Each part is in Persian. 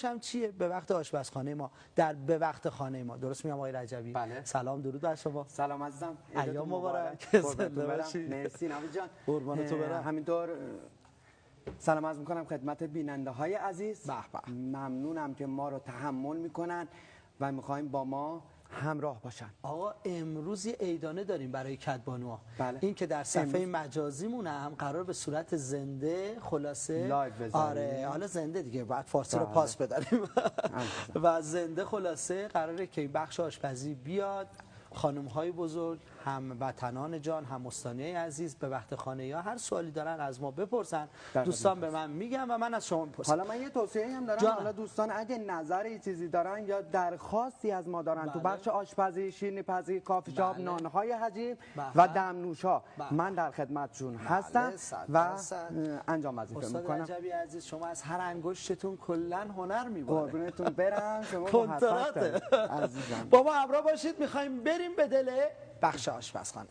هم چیه؟ به وقت آشپزخانه ما، به وقت خانه ما. درست میگم آقای رجبی؟ بله. سلام، درود بر شما. سلام عزیزم، ایام مبارک. مرسی نوید جان. قربان تو برم. همینطور سلام عرض میکنم خدمت بیننده های عزیز. به به. ممنونم که ما رو تحمل میکنن و میخوایم با ما همراه باشن. آقا امروز یه عیدانه داریم برای کدبانوها. بله. این که در صفحه مجازیمون هم قرار به صورت زنده خلاصه لایو بزنیم. آره، حالا زنده دیگه بعد فارسی رو پاس بداریم. و زنده خلاصه قراره که بخش آشپزی بیاد، خانم های بزرگ، هموطنان جان، هم‌مستانی عزیز به وقت خانه یا هر سوالی دارن از ما بپرسن. دوستان به من میگن و من از شما میپرسم. حالا من یه توصیه هم دارم. حالا دوستان اگه نظری چیزی دارن یا درخواستی از ما دارن تو بخش آشپزی، شیرینی پزی، کافی شاپ، نانهای حجیم و دمنوش‌ها، من در خدمتشون هستم و انجام وظیفه میکنم. استاد رجبی عزیز، شما از هر انگشتتون کلا هنر میباره. قربونتون برم. شما کنتراته عزیزم. با ما همراه باشید، میخوایم بریم به دل بخش آشپزخانه.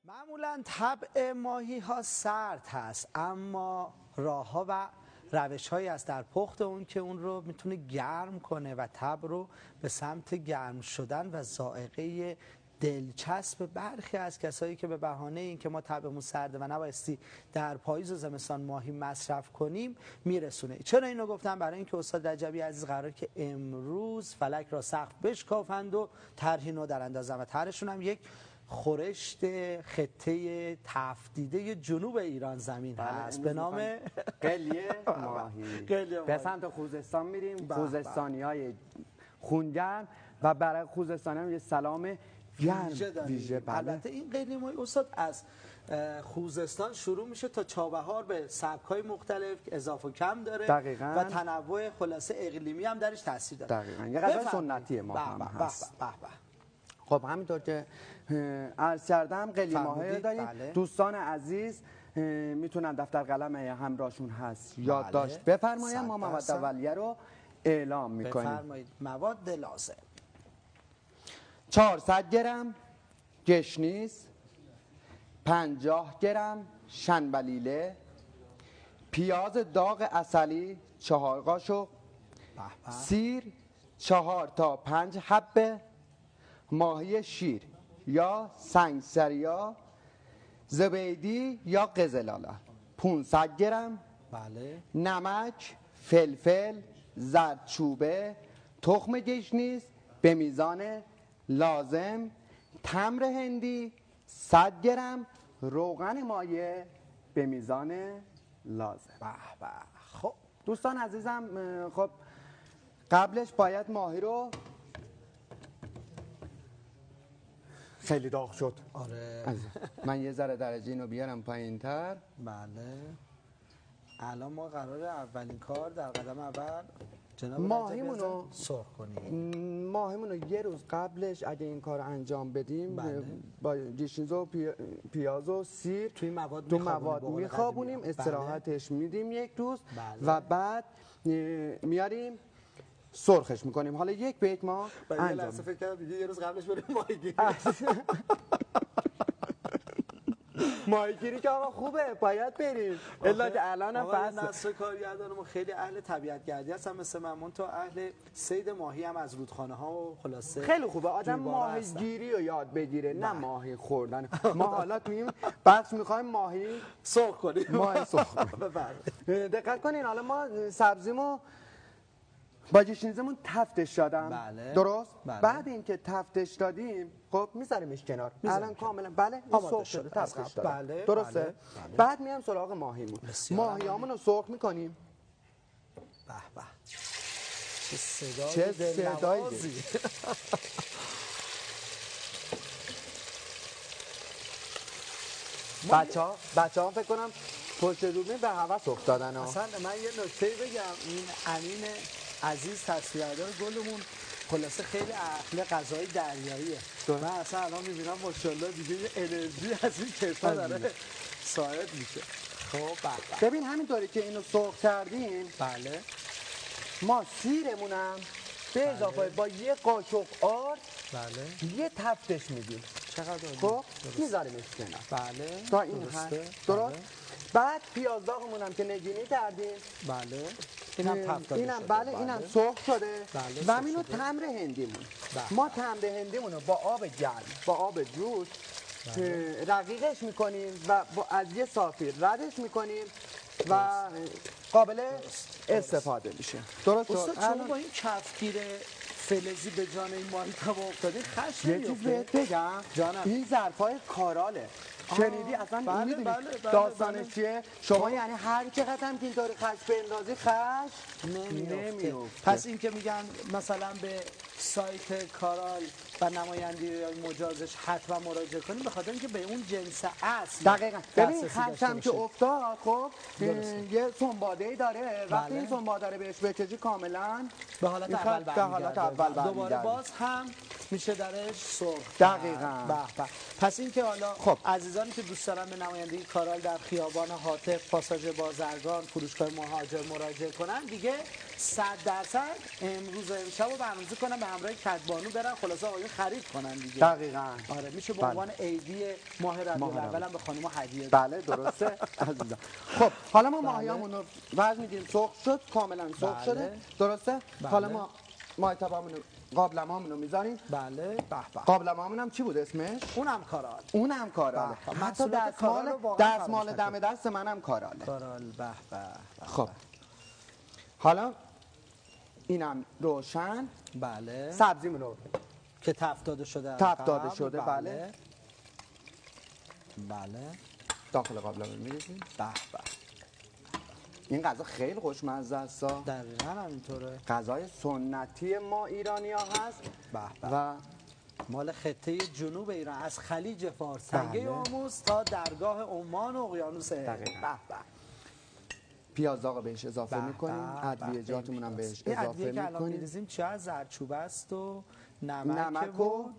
معمولا طبع ماهی ها سرد هست، اما راه ها و روش هایی هست در پخت اون که اون رو میتونه گرم کنه و طبع رو به سمت گرم شدن و ذائقه دلچسب برخی از کسایی که به بهانه این که ما طبعمون سرده و نبایستی در پاییز و زمستان ماهی مصرف کنیم میرسونه. چرا اینو گفتم؟ برای اینکه استاد رجبی عزیز قرار که امروز فلک را سقف بشکافند و طرحی نو در اندازن و طرحشون هم یک خورشت خطه تفدیده جنوب ایران زمین هست به نام قلیه ماهی. به سمت خوزستان میریم. خوزستانی های خونگرم و برای خوزستانی هم یه سلام ویژه. البته این قلیه ماهی استاد از خوزستان شروع میشه تا چابهار به سبک‌های مختلف اضافه و کم داره. دقیقاً. و تنوع خلاصه اقلیمی هم درش تاثیر داره. دقیقاً. یه غذای سنتی ما هم هست. خب همینطور که عرض کردم قلیه ماهی داریم. بله. دوستان عزیز میتونن دفتر قلم همراهشون هست یادداشت بفرمایید. ما مواد اولیه رو اعلام میکنیم. بفرمایید. مواد لازم: 400 گرم گشنیز، 50 گرم شنبلیله، پیاز داغ عسلی 4 قاشق، سیر 4 تا 5 حبه، ماهی شیر یا سنگسریا، زبیدی یا قزلالا 500 گرم، بله. نمک، فلفل، زردچوبه، تخم گشنیز به میزان لازم، تمر هندی 100 گرم، روغن مایع به میزان لازم. به. خب دوستان عزیزم، خب قبلش باید ماهی رو خیلی داغ شد. آره. من یه ذره درجه اینو بیارم پایین‌تر. بله. الان ما قراره اولین کار در قدم اول جناب ماهیمون رو سرخ کنیم. ماهیمون رو یه روز قبلش اگه این کار انجام بدیم، بله. با گشنیز و پیاز و سیر توی مواد میخوابونیم، استراحتش میدیم یک روز. بله. و بعد میاریم سرخش میکنیم. حالا یک به یک ما انجام فکر کردم یه روز قبلش بریم ماهیگیری. ماهیگیری که آقا خوبه، باید بریم. الا که الان هم فصل نصر کارگردان ما خیلی اهل طبیعت گردی هستن مثل من، تا اهل صید ماهی هم از رودخانه ها و خلاصه خیلی خوبه آدم ماهیگیری رو یاد بگیره، نه ماهی خوردن. ما حالا تویم بخش میخوایم ماهی سرخ کنیم. ماهی سرخ کنیم. دقت کنین، حالا ما سبزیمو با گشنیزمون تفتش دادم. بله. درست؟ بله. بعد اینکه تفتش دادیم، خب میذاریمش کنار. الان کاملا بله سرخ شده، تفتش دادم. بله. درسته؟ بله. بعد میام سراغ ماهیمون. ماهیامون رو سرخ میکنیم. به به. چه صدایی بچه ها فکر کنم پشت دوربین به هوس افتادن. اصلا من یه نکته بگم، این امین عزیز تصویردار گلمون خلاصه خیلی اهل غذای دریاییه. من اصلا الان میبینم ماشاءالله دیگه یه انرژی از این کیفا داره صاحب میشه. خب ببین همینطوری که اینو سرخ کردیم، بله ما سیرمونم به اضافه با یه قاشق آرد یه تفتش میدیم. چقدر خب میذاریمش کنار. بله تا این هست درست. بعد پیاز داغمونم که نگینی کردیم. بله اینم بله اینم سرخ شده. و اینو تمر هندیمون. ما تمر هندیمونو با آب گرم با آب جوش رقیقش میکنیم و از یه صافی ردش میکنیم و قابل استفاده میشه. درست شد. شما با این کفگیر فلزی به جان این ماهیتابه افتادین خشم یه چیز بهت بگم، این ظرفای کاراله. شنیدی اصلا میدونی داستانش چیه؟ شما یعنی هر چقدر هم که اینطور خشم بندازی خشم نمیفته. پس این که میگن مثلا به سایت کارال و نمایندگی مجازش حتما مراجعه کنیم به خاطر اینکه به اون جنس اصل دقیقاً. ببین خشم که افتاد خب یه سنباده‌ای داره. وقتی این سنباده بهش بکشی کاملا به حالت اول برمیگرده. دوباره باز هم میشه درش سرخ. دقیقاً. پس این که حالا خب عزیزانی که دوست دارن به نمایندگی کارال در خیابان هاتف پاساژ بازرگان فروشگاه مهاجر مراجعه کنن دیگه 100% امروز و امشب رو برنامه‌ریزی کنن به همراه کدبانو برن خلاصه آقایون خرید کنن دیگه. دقیقاً. آره میشه به عنوان عیدی ماه ربیع الاول هم به خانم‌ها هدیه. بله درسته عزیزم. خب حالا ما ماهیامون رو وزن می‌گیریم. سرخ شد کاملا سرخ شده. درسته؟ حالا ما ماهیتابه‌مون قابلمه‌مون رو می‌ذاریم. بله. قابلمه‌مون هم چی بود اسمش؟ اونم کارال. حتی دستمال دم دست منم کاراله. کارال. خب حالا اینم روشن. بله. سبزیمون رو که تفت داده شده. بله. داخل قابلمه می‌ریزیم. این غذا خیلی خوشمزه است. دقیقاً همینطوره. غذای سنتی ما ایرانی‌ها هست. و مال خطه جنوب ایران از خلیج فارس تنگه هرمز تا درگاه عمان و اقیانوس هند. پیاز داغ بهش اضافه می‌کنیم. ادویه‌جاتمون هم بهش اضافه می‌کنیم. که الان می‌ریزیم چه زردچوبه است و نمک و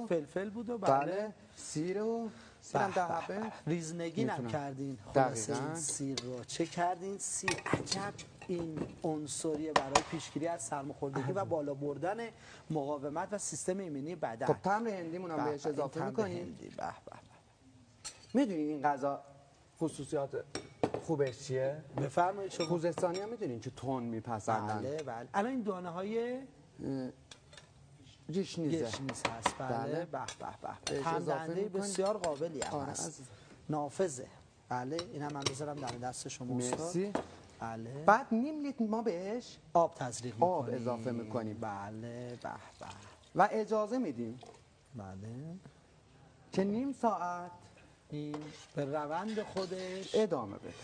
فلفل بود و بله سیر و سیرم ده حبه ریزنگینم کردین. خلاصه این سیر رو چه کردین؟ سیر عجب این عنصریه برای پیشگیری از سرماخوردگی و بالا بردن مقاومت و سیستم ایمنی بدن. خب تمر هندیمون هم بهش اضافه می‌کنیم. میدونی این غذا خصوصیات خوبش چیه؟ بفرمایید. شما خوزستانی ها میدونین که تون میپسندن. بله. الان این دانه های گشنیز هست. بله. پندنده بسیار قابلی هم هست. نافذه. بله اینم من بذارم در دست شما. مرسی. بله. بعد نیم لیتر ما بهش آب تزریق می‌کنیم. آب اضافه می‌کنیم. بله. و اجازه میدیم بله که نیم ساعت این به روند خودش ادامه بده.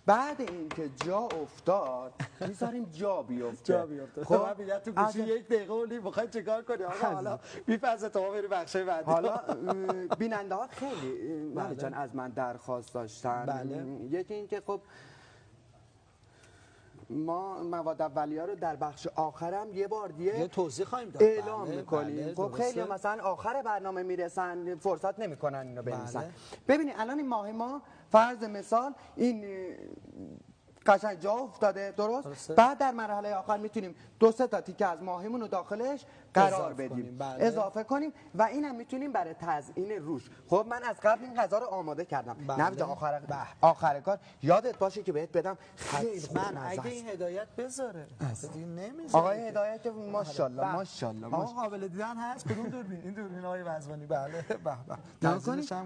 بعد اینکه جا افتاد میذاریم جا بیفته. خب من میگم تو گوشی 1 دقیقه و نیم می‌خوای چیکار کنی آقا؟ حالا می‌پزه تا ما بریم بخشای بعدی. حالا بیننده‌ها خیلی مالی جان از من درخواست داشتن. یکی اینکه خب ما مواد اولیه رو در بخش آخرم یه بار دیگه توضیح خواهیم داد اعلام می‌کنیم. خب خیلی مثلا آخر برنامه میرسن فرصت نمی‌کنن اینو بنویسن. ببینید الان این ماه ما فرض مثال این قشنگ جا افتاده. درست؟ بعد در مرحله آخر میتونیم 2-3 تا تیکه از ماهیمون رو داخلش قرار بدیم. اضافه کنیم و اینم میتونیم برای تزیین روش. خب من از قبل این غذا رو آماده کردم. نوید آخر کار یادت باشه که بهت بدم خیلی خوب اگه این هدایت بذاره. آقای هدایت ماشاءالله آقا قابل دیدن هست. کدوم دوربین؟ این دوربین آقای وزوانی. بله.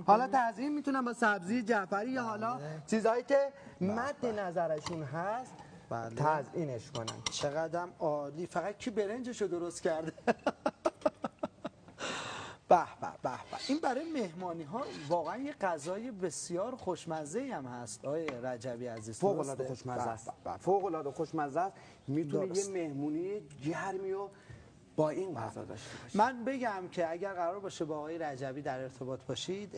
حالا تزیین میتونم با سبزی جعفری یا حالا چیزایی که مد نظرشون هست تزیینش کنن. چقدرم عالی. فقط کی برنجشو درست کرده؟ این برای مهمانی ها واقعا یه غذای بسیار خوشمزه هم هست آقای رجبی عزیز. فوق العاده خوشمزه است. فوق العاده خوشمزه است. میتونه یه مهمونی گرمی و با این غذا داشته باشه. من بگم که اگر قرار باشه با آقای رجبی در ارتباط باشید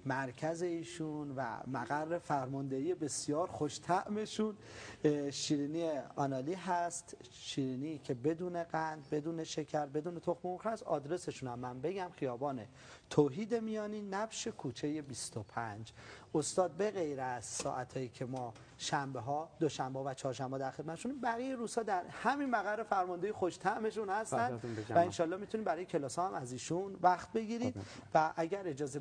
مرکز ایشون و مقر فرماندهی بسیار خوش طعمشون شیرینی آنالی هست، شیرینی که بدون قند، بدون شکر، بدون تخم مرغ است. آدرسشون هم من بگم: خیابان توحید میانی، نبش کوچه 25. استاد به غیر از ساعتایی که ما شنبه ها، دوشنبه و چهارشنبه در خدمتشون، بقیه روزها در همین مقر فرماندهی خوش طعمشون هستن و انشالله میتونید برای کلاس ها هم از ایشون وقت بگیرید. و اگر اجازه